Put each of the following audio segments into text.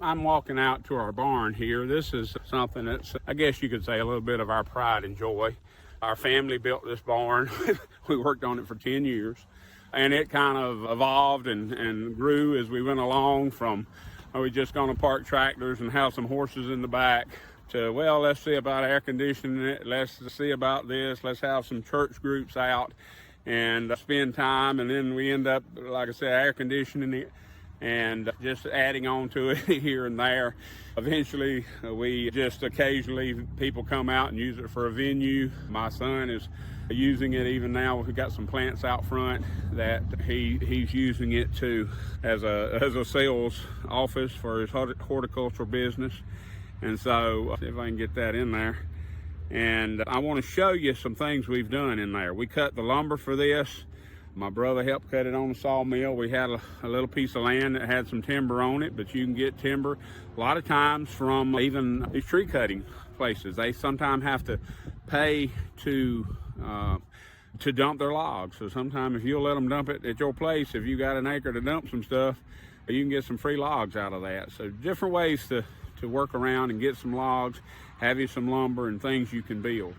I'm walking out to our barn here. This is something that's, I guess you could say, a little bit of our pride and joy. Our family built this barn. We worked on it for 10 years. And it kind of evolved and grew as we went along from, are we just going to park tractors and have some horses in the back, to, well, let's see about air conditioning it. Let's see about this. Let's have some church groups out and spend time. And then we end up, like I said, air conditioning it and just adding on to it here and there. Eventually, we just occasionally, people come out and use it for a venue. My son is using it even now. We've got some plants out front that he's using it to as a sales office for his horticultural business. And so, see if I can get that in there. And I want to show you some things we've done in there. We cut the lumber for this. My brother helped cut it on the sawmill. We had a little piece of land that had some timber on it, but you can get timber a lot of times from even these tree cutting places. They sometimes have to pay to dump their logs. So sometimes if you'll let them dump it at your place, if you got an acre to dump some stuff, you can get some free logs out of that. So different ways to work around and get some logs, have you some lumber and things you can build.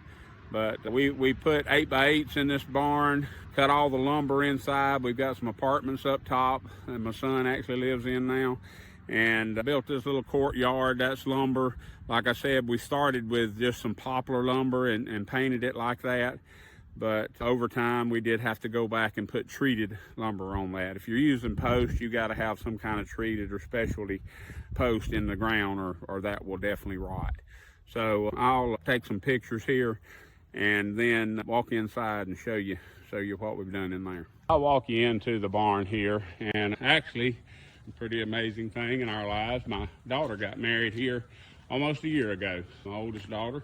But we put 8x8s in this barn, cut all the lumber inside. We've got some apartments up top that my son actually lives in now. And built this little courtyard. That's lumber. Like I said, we started with just some poplar lumber and painted it like that. But over time, we did have to go back and put treated lumber on that. If you're using post, you got to have some kind of treated or specialty post in the ground, or that will definitely rot. So I'll take some pictures here and then walk inside and show you what we've done in there. I'll walk you into the barn here, and actually, a pretty amazing thing in our lives. My daughter got married here almost a year ago, my oldest daughter,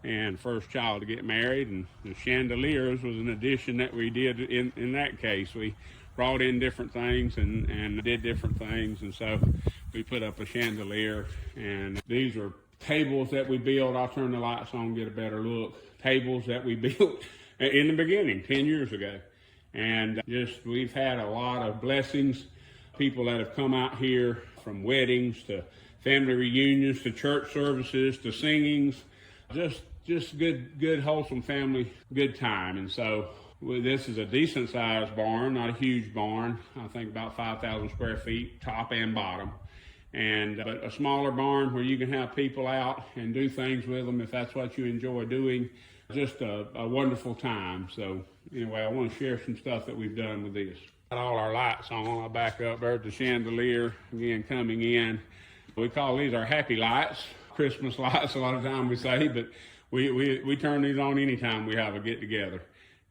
and first child to get married, and the chandeliers was an addition that we did in that case. We brought in different things and did different things, and so we put up a chandelier, and these are tables that we built. I'll turn the lights on, get a better look. Tables that we built in the beginning, 10 years ago. And we've had a lot of blessings. People that have come out here from weddings to family reunions to church services to singings, just good wholesome family, good time. And so this is a decent sized barn, not a huge barn. I think about 5,000 square feet, top and bottom. But a smaller barn where you can have people out and do things with them if that's what you enjoy doing. Just a wonderful time. So anyway, I want to share some stuff that we've done with this. Got all our lights on. I'll back up there at the chandelier again coming in. We call these our happy lights, Christmas lights a lot of time we say, but we turn these on anytime we have a get together.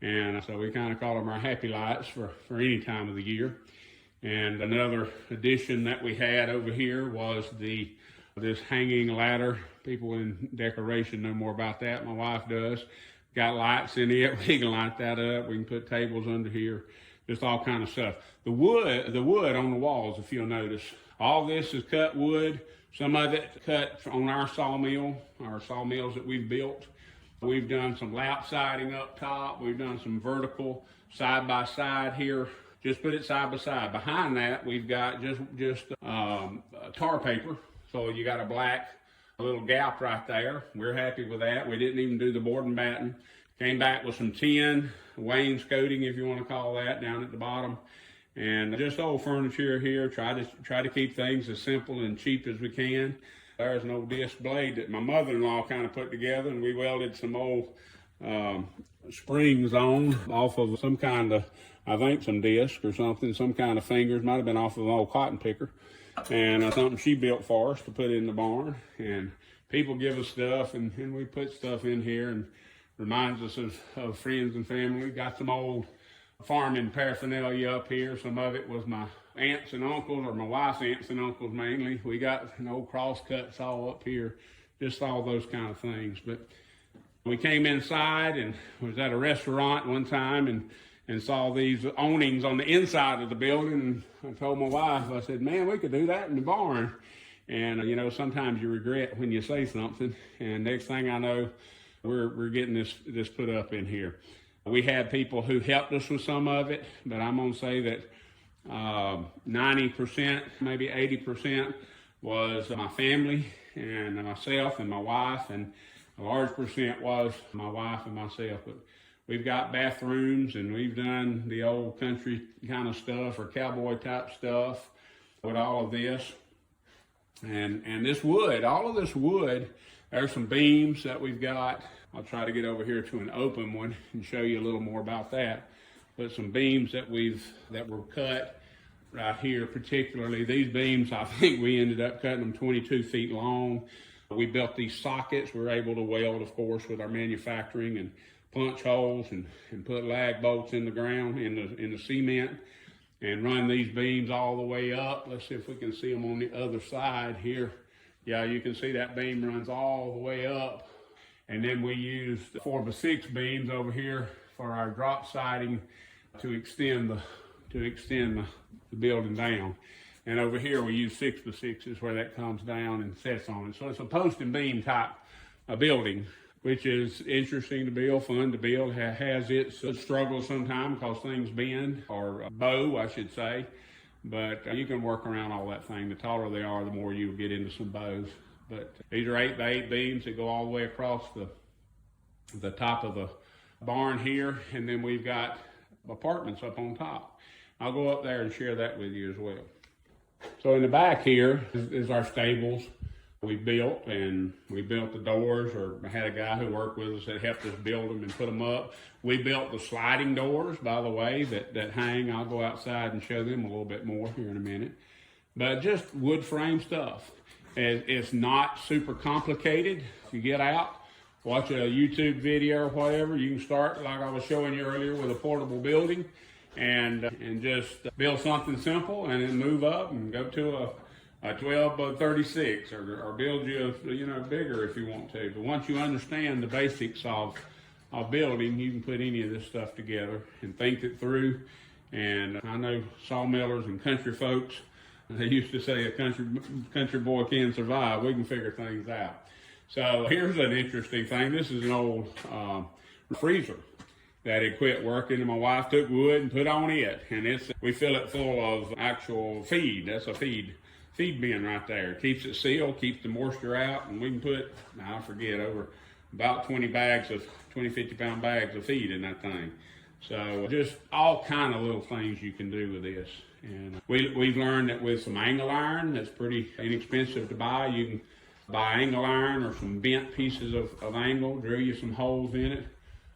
And so we kind of call them our happy lights for any time of the year. And another addition that we had over here was this hanging ladder. People in decoration know more about that. My wife does. Got lights in it. We can light that up. We can put tables under here. Just all kind of stuff. The wood on the walls, if you'll notice, all this is cut wood. Some of it cut on our sawmills that we've built. We've done some lap siding up top. We've done some vertical side by side here. Just put it side by side. Behind that, we've got just tar paper. So you got a little gap right there. We're happy with that. We didn't even do the board and batten. Came back with some tin, wainscoting, if you want to call that, down at the bottom. And just old furniture here. Try to keep things as simple and cheap as we can. There's an old disc blade that my mother-in-law kind of put together, and we welded some old springs on off of some kind of, I think some disc or something, some kind of fingers, might have been off of an old cotton picker. And something she built for us to put in the barn. And people give us stuff, and we put stuff in here and reminds us of friends and family. Got some old farming paraphernalia up here. Some of it was my aunts and uncles, or my wife's aunts and uncles mainly. We got an old crosscut saw up here, just all those kind of things. But we came inside and was at a restaurant one time and saw these awnings on the inside of the building. And I told my wife, I said, man, we could do that in the barn. And, sometimes you regret when you say something. And next thing I know, we're getting this put up in here. We had people who helped us with some of it, but I'm going to say that 90%, maybe 80% was my family and myself and my wife, and a large percent was my wife and myself. But we've got bathrooms, and we've done the old country kind of stuff or cowboy type stuff with all of this. And this wood, all of this wood, there's some beams that we've got. I'll try to get over here to an open one and show you a little more about that. But some beams that were cut right here, particularly these beams, I think we ended up cutting them 22 feet long. We built these sockets. We were able to weld, of course, with our manufacturing, and punch holes and put lag bolts in the ground, in the cement, and run these beams all the way up. Let's see if we can see them on the other side here. Yeah, you can see that beam runs all the way up. And then we used 4x6 beams over here for our drop siding to extend the building down. And over here we use 6x6s where that comes down and sets on it. So it's a post and beam type building, which is interesting to build, fun to build. Has its struggles sometimes because things bend, or bow, I should say. But you can work around all that thing. The taller they are, the more you get into some bows. But these are 8x8 beams that go all the way across the top of the barn here. And then we've got apartments up on top. I'll go up there and share that with you as well. So in the back here is our stables. We built the doors, or I had a guy who worked with us that helped us build them and put them up. We built the sliding doors, by the way, that hang. I'll go outside and show them a little bit more here in a minute. But just wood frame stuff. It's not super complicated. If you get out, watch a YouTube video or whatever, you can start, like I was showing you earlier, with a portable building and just build something simple, and then move up and go to a 12 by 36, or build you bigger if you want to. But once you understand the basics of building, you can put any of this stuff together and think it through. And I know sawmillers and country folks, they used to say a country boy can survive. We can figure things out. So here's an interesting thing. This is an old freezer that had quit working, and my wife took wood and put on it. And we fill it full of actual feed. That's a feed bin right there. It keeps it sealed, keeps the moisture out, and we can put, I forget, over about 20 bags of 50-pound bags of feed in that thing. So just all kind of little things you can do with this. And we've learned that with some angle iron, that's pretty inexpensive to buy. You can buy angle iron or some bent pieces of angle, drill you some holes in it,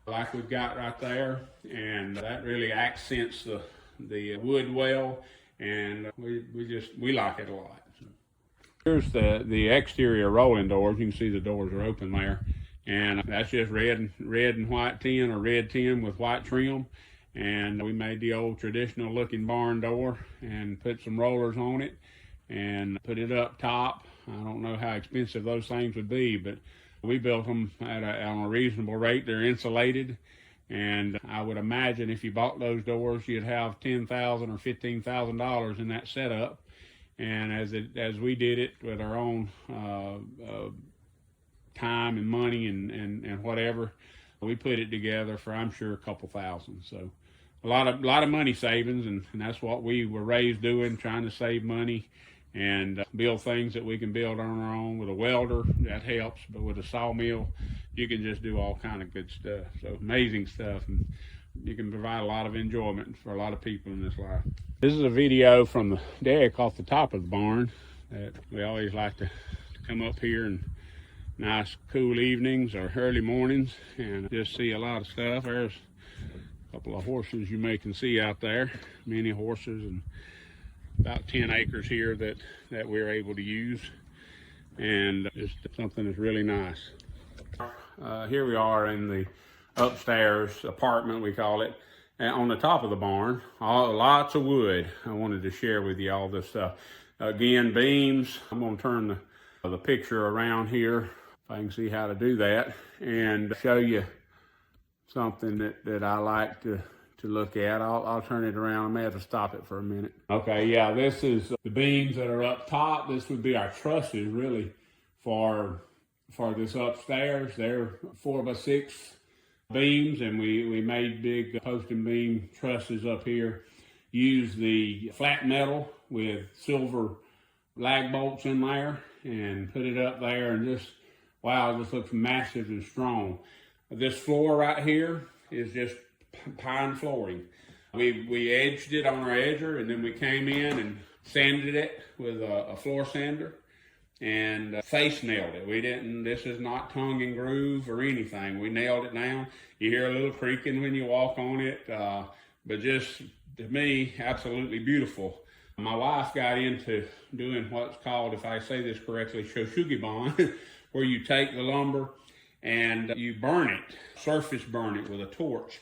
like we've got right there, and that really accents the wood well, and we like it a lot. So here's the exterior rolling doors. You can see the doors are open there, and that's just red and white tin, or red tin with white trim. And we made the old traditional looking barn door and put some rollers on it and put it up top. I don't know how expensive those things would be, but we built them on a reasonable rate. They're insulated, and I would imagine if you bought those doors, you'd have $10,000 or $15,000 in that setup. And as we did it with our own time and money and whatever, we put it together for, I'm sure, a couple thousand. So a lot of money savings, and that's what we were raised doing, trying to save money and build things that we can build on our own. With a welder, that helps, but with a sawmill, you can just do all kind of good stuff. So amazing stuff, and you can provide a lot of enjoyment for a lot of people in this life. This is a video from the deck off the top of the barn that we always like to come up here and nice cool evenings or early mornings and just see a lot of stuff. There's a couple of horses you may can see out there, many horses, and about 10 acres here that we're able to use, and just something that's really nice. Here we are in the upstairs apartment, we call it, and on the top of the barn, lots of wood. I wanted to share with you all this stuff. Again, beams. I'm going to turn the picture around here, if I can see how to do that, and show you something that I like to look at. I'll turn it around. I may have to stop it for a minute. Okay, yeah, this is the beams that are up top. This would be our trusses, really, for this upstairs. They're 4x6 beams, and we made big post and beam trusses up here. Use the flat metal with silver lag bolts in there and put it up there, and just, wow, it just looks massive and strong. This floor right here is just pine flooring. We edged it on our edger, and then we came in and sanded it with a floor sander and face nailed it. We didn't, this is not tongue and groove or anything. We nailed it down. You hear a little creaking when you walk on it, but just, to me, absolutely beautiful. My wife got into doing what's called, if I say this correctly, shoshugibon, where you take the lumber and you burn it, surface burn it with a torch.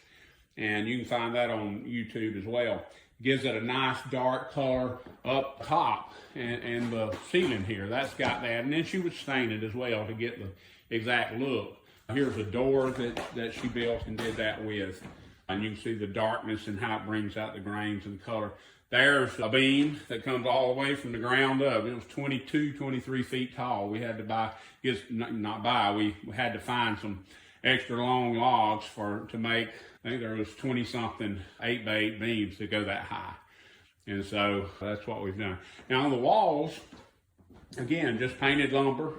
And you can find that on YouTube as well. Gives it a nice dark color up top and the ceiling here. That's got that. And then she would stain it as well to get the exact look. Here's a door that she built and did that with. And you can see the darkness and how it brings out the grains and the color. There's a beam that comes all the way from the ground up. It was 22, 23 feet tall. We had to buy, we had to find some extra long logs to make, I think there was 20 something 8x8 beams to go that high. And so that's what we've done. Now on the walls, again, just painted lumber.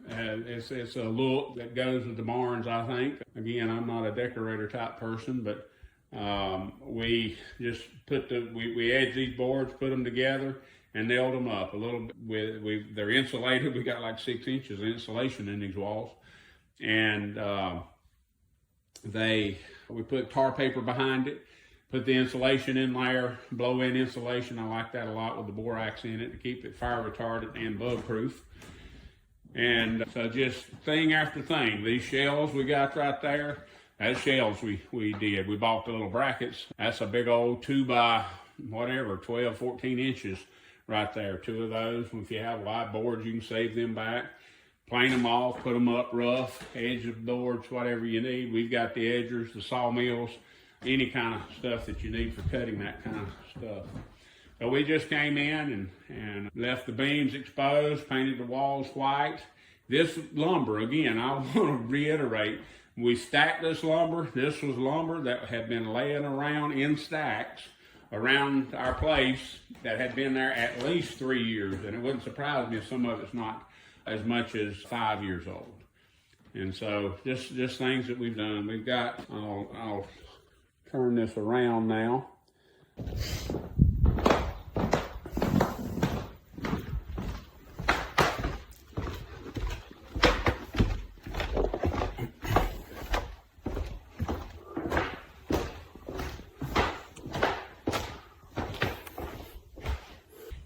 It's a look that goes with the barns, I think. Again, I'm not a decorator type person, but we just we edged these boards, put them together, and nailed them up a little bit. They're insulated. We got like 6 inches of insulation in these walls. And we put tar paper behind it, put the insulation in there, blow-in insulation. I like that a lot with the borax in it to keep it fire retardant and bug proof. And so just thing after thing. These shelves we got right there, that's shelves we did. We bought the little brackets. That's a big old 2 by whatever, 12, 14 inches right there. 2 of those. If you have wide boards, you can save them back. Plane them off, put them up rough, edge of boards, whatever you need. We've got the edgers, the sawmills, any kind of stuff that you need for cutting that kind of stuff. So we just came in and left the beams exposed, painted the walls white. This lumber, again, I want to reiterate, we stacked this lumber. This was lumber that had been laying around in stacks around our place that had been there at least 3 years. And it wouldn't surprise me if some of it's not as much as 5 years old. And so just things that we've done. We've got, I'll turn this around now.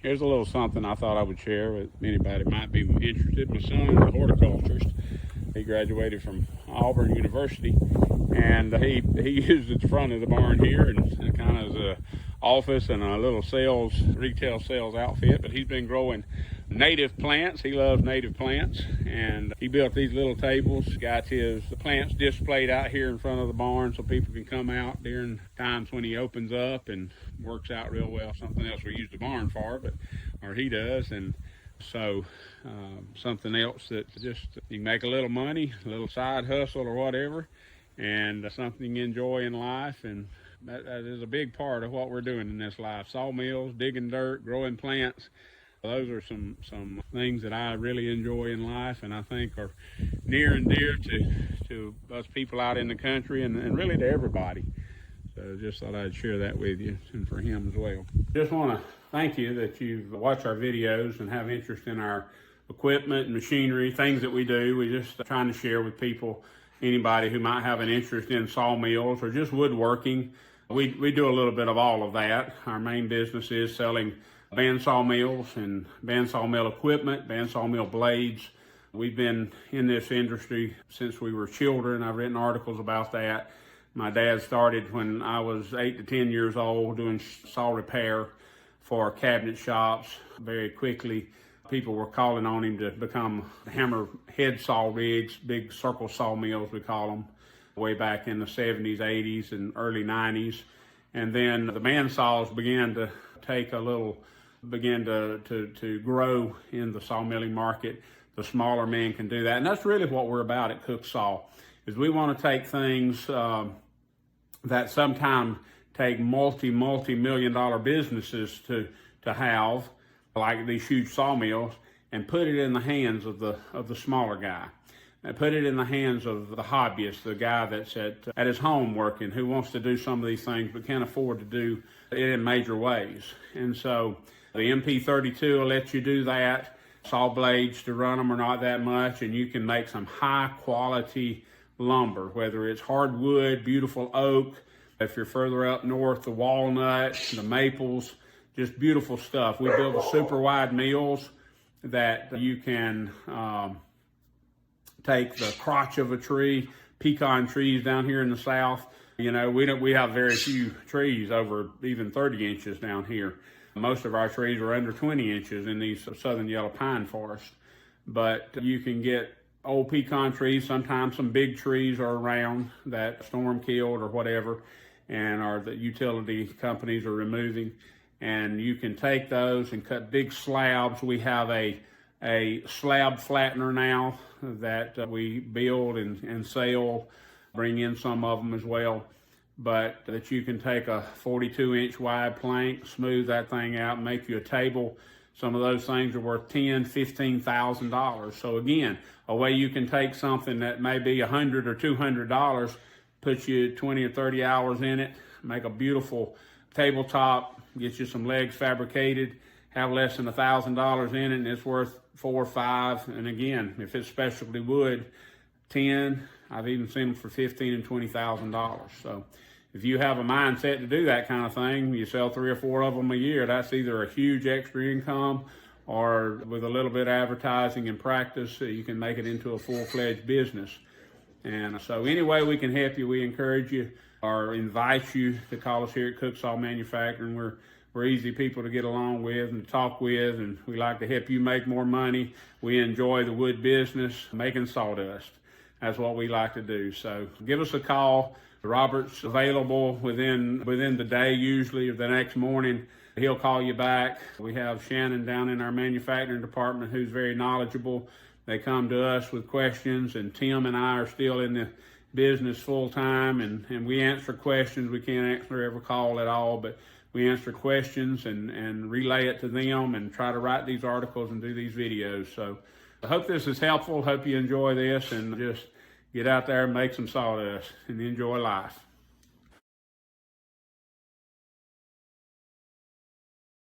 Here's a little something I thought I would share with anybody who might be interested. My son is a horticulturist. He graduated from Auburn University, and he uses the front of the barn here and kind of as a office and a little retail sales outfit. But he's been growing native plants. He loves native plants, and he built these little tables. Got his plants displayed out here in front of the barn so people can come out during times when he opens up, and works out real well. Something else we use the barn for, or he does. And so something else that just you can make a little money, a little side hustle or whatever, and something you enjoy in life. And that is a big part of what we're doing in this life. Sawmills, digging dirt, growing plants. Those are some things that I really enjoy in life, and I think are near and dear to us people out in the country, and really to everybody. So just thought I'd share that with you, and for him as well. Just want to thank you that you've watched our videos and have interest in our equipment and machinery, things that we do. We're just trying to share with people, anybody who might have an interest in sawmills or just woodworking. We do a little bit of all of that. Our main business is selling band sawmills and band sawmill equipment, band sawmill blades. We've been in this industry since we were children. I've written articles about that. My dad started when I was 8 to 10 years old doing saw repair for cabinet shops. Very quickly, people were calling on him to become hammer head saw rigs, big circle sawmills we call them, way back in the 70s, 80s, and early 90s. And then the band saws began to grow in the sawmilling market. The smaller man can do that. And that's really what we're about at Cook Saw, is we want to take things that sometimes take multi-million dollar businesses to have, like these huge sawmills, and put it in the hands of the smaller guy. And put it in the hands of the hobbyist, the guy that's at his home working, who wants to do some of these things but can't afford to do it in major ways. And so the MP32 will let you do that. Saw blades to run them are not that much, and you can make some high quality lumber, whether it's hardwood, beautiful oak. If you're further up north, the walnut, the maples, just beautiful stuff. We build super wide mills that you can take the crotch of a tree, pecan trees down here in the south. You know, we have very few trees over even 30 inches down here. Most of our trees are under 20 inches in these southern yellow pine forests. But you can get old pecan trees, sometimes some big trees are around that storm killed or whatever, and or the utility companies are removing. And you can take those and cut big slabs. We have a slab flattener now that we build and sell, bring in some of them as well, but that you can take a 42-inch wide plank, smooth that thing out, and make you a table. Some of those things are worth $10,000, $15,000. So again, a way you can take something that may be $100 or $200, put you 20 or 30 hours in it, make a beautiful tabletop, get you some legs fabricated, have less than $1,000 in it, and it's worth $4 or $5. And again, if it's specialty wood, 10. I've even seen them for $15,000 and $20,000. So if you have a mindset to do that kind of thing, you sell 3 or 4 of them a year. That's either a huge extra income, or with a little bit of advertising and practice, you can make it into a full-fledged business. And so any way we can help you, we encourage you or invite you to call us here at Cook Saw Manufacturing. We're easy people to get along with and talk with, and we like to help you make more money. We enjoy the wood business, making sawdust. That's what we like to do. So give us a call. Robert's available within the day, usually, or the next morning. He'll call you back. We have Shannon down in our manufacturing department who's very knowledgeable. They come to us with questions, and Tim and I are still in the business full time, and we answer questions. We can't answer every call at all, but we answer questions and relay it to them and try to write these articles and do these videos. So I hope this is helpful. Hope you enjoy this, and just get out there and make some sawdust and enjoy life.